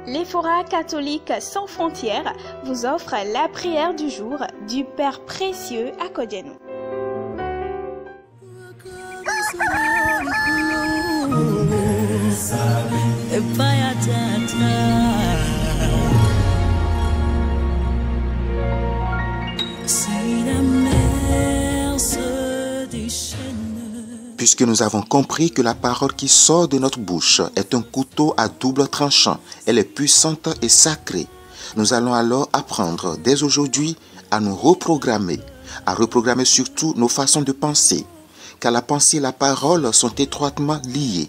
L'Ephora catholique sans frontières vous offre la prière du jour du Père précieux à Kodianou. Puisque nous avons compris que la parole qui sort de notre bouche est un couteau à double tranchant, elle est puissante et sacrée, nous allons alors apprendre dès aujourd'hui à nous reprogrammer, à reprogrammer surtout nos façons de penser, car la pensée et la parole sont étroitement liées.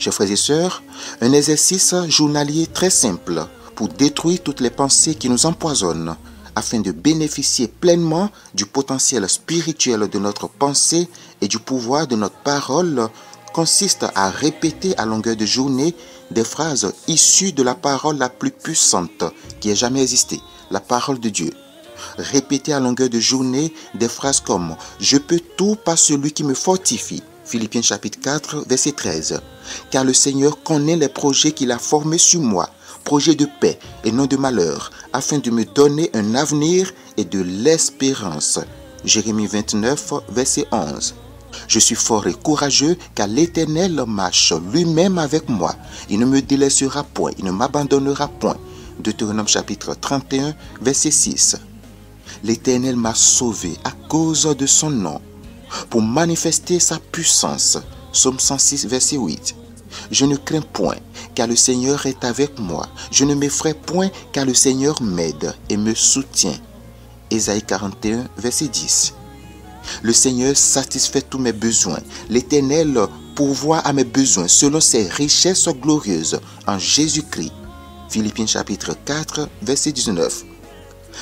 Chers frères et sœurs, un exercice journalier très simple pour détruire toutes les pensées qui nous empoisonnent, afin de bénéficier pleinement du potentiel spirituel de notre pensée et du pouvoir de notre parole, consiste à répéter à longueur de journée des phrases issues de la parole la plus puissante qui ait jamais existé, la parole de Dieu. Répéter à longueur de journée des phrases comme « Je peux tout par celui qui me fortifie » Philippiens chapitre 4, verset 13. « Car le Seigneur connaît les projets qu'il a formés sur moi, projets de paix et non de malheur, afin de me donner un avenir et de l'espérance. » Jérémie 29, verset 11. Je suis fort et courageux car l'Éternel marche lui-même avec moi. Il ne me délaissera point, il ne m'abandonnera point. Deutéronome chapitre 31, verset 6. L'Éternel m'a sauvé à cause de son nom, pour manifester sa puissance. Psaume 106, verset 8. Je ne crains point, car le Seigneur est avec moi. Je ne m'effraie point, car le Seigneur m'aide et me soutient. Ésaïe 41, verset 10. Le Seigneur satisfait tous mes besoins. L'Éternel pourvoit à mes besoins selon ses richesses glorieuses en Jésus-Christ. Philippiens chapitre 4, verset 19.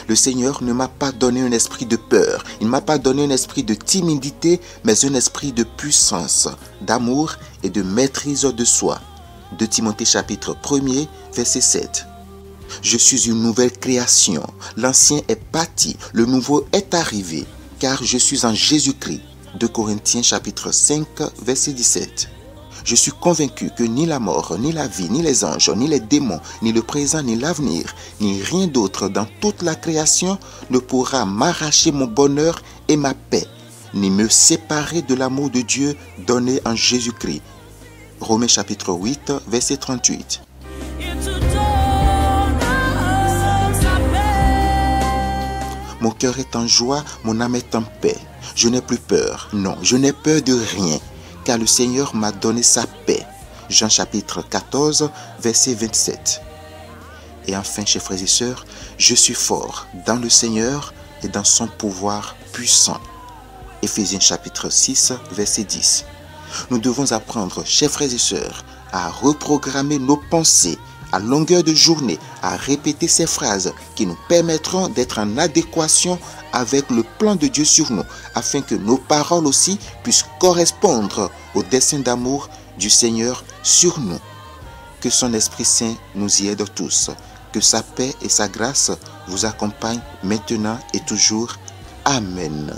Le Seigneur ne m'a pas donné un esprit de peur, il ne m'a pas donné un esprit de timidité, mais un esprit de puissance, d'amour et de maîtrise de soi. 2 Timothée chapitre 1er, verset 7. Je suis une nouvelle création, l'ancien est parti, le nouveau est arrivé, car je suis en Jésus-Christ. 2 Corinthiens chapitre 5, verset 17. Je suis convaincu que ni la mort, ni la vie, ni les anges, ni les démons, ni le présent, ni l'avenir, ni rien d'autre dans toute la création ne pourra m'arracher mon bonheur et ma paix, ni me séparer de l'amour de Dieu donné en Jésus-Christ. Romains chapitre 8, verset 38. Mon cœur est en joie, mon âme est en paix. Je n'ai plus peur, non, je n'ai peur de rien, car le Seigneur m'a donné sa paix. Jean chapitre 14, verset 27. Et enfin, chers frères et sœurs, je suis fort dans le Seigneur et dans son pouvoir puissant. Éphésiens chapitre 6, verset 10. Nous devons apprendre, chers frères et sœurs, à reprogrammer nos pensées à longueur de journée, à répéter ces phrases qui nous permettront d'être en adéquation avec le plan de Dieu sur nous, afin que nos paroles aussi puissent correspondre au dessein d'amour du Seigneur sur nous. Que son Esprit Saint nous y aide tous. Que sa paix et sa grâce vous accompagnent maintenant et toujours. Amen.